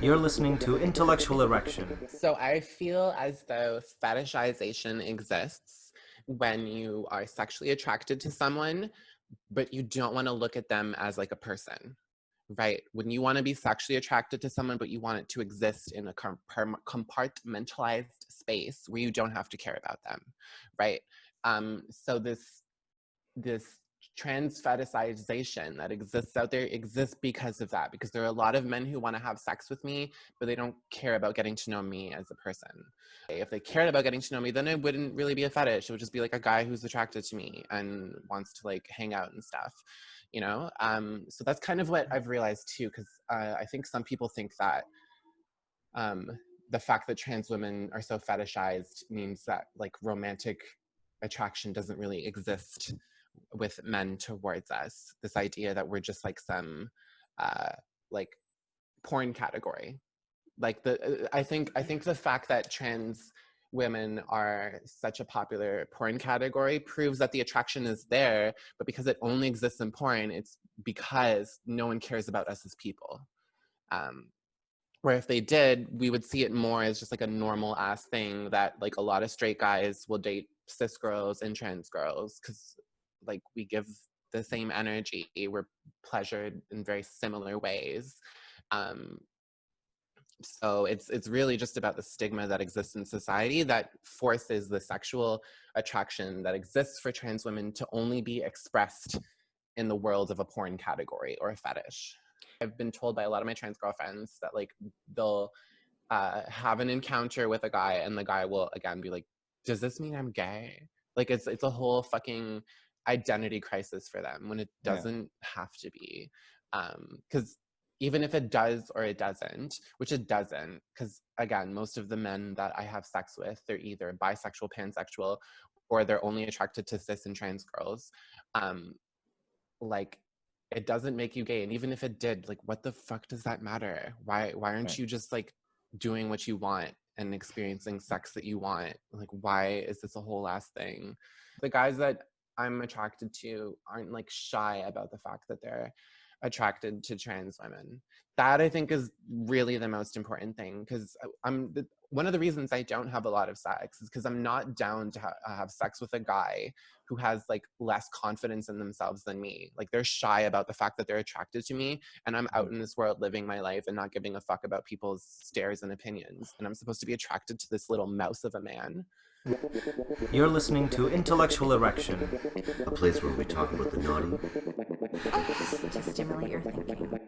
You're listening to Intellectual Erection. So I feel as though fetishization exists when you are sexually attracted to someone, but you don't want to look at them as like a person, right? When you want to be sexually attracted to someone, but you want it to exist in a compartmentalized space where you don't have to care about them, right? So this trans fetishization that exists out there exists because of that, because there are a lot of men who want to have sex with me, but they don't care about getting to know me as a person. If they cared about getting to know me, then it wouldn't really be a fetish. It would just be like a guy who's attracted to me and wants to like hang out and stuff, you know? So that's kind of what I've realized too, because I think some people think that the fact that trans women are so fetishized means that like romantic attraction doesn't really exist with men towards us. This idea that we're just like some like porn category. Like I think the fact that trans women are such a popular porn category proves that the attraction is there, but because it only exists in porn, it's because no one cares about us as people. Where if they did, we would see it more as just like a normal ass thing that like a lot of straight guys will date cis girls and trans girls because like we give the same energy, we're pleasured in very similar ways. So it's really just about the stigma that exists in society that forces the sexual attraction that exists for trans women to only be expressed in the world of a porn category or a fetish. I've been told by a lot of my trans girlfriends that like they'll have an encounter with a guy and the guy will again be like, does this mean I'm gay? Like it's a whole fucking identity crisis for them when it doesn't have to be. Because even if it does or it doesn't, which it doesn't, because again, most of the men that I have sex with, they're either bisexual, pansexual, or they're only attracted to cis and trans girls. Like it doesn't make you gay. And even if it did, like what the fuck does that matter? Why aren't you just like doing what you want and experiencing sex that you want? Like why is this a whole ass thing? The guys that I'm attracted to aren't like shy about the fact that they're attracted to trans women. That I think is really the most important thing, because one of the reasons I don't have a lot of sex is because I'm not down to have sex with a guy who has like less confidence in themselves than me. Like they're shy about the fact that they're attracted to me, and I'm out in this world living my life and not giving a fuck about people's stares and opinions, and I'm supposed to be attracted to this little mouse of a man. You're listening to Intellectual Erection, a place where we talk about the naughty to stimulate your thinking.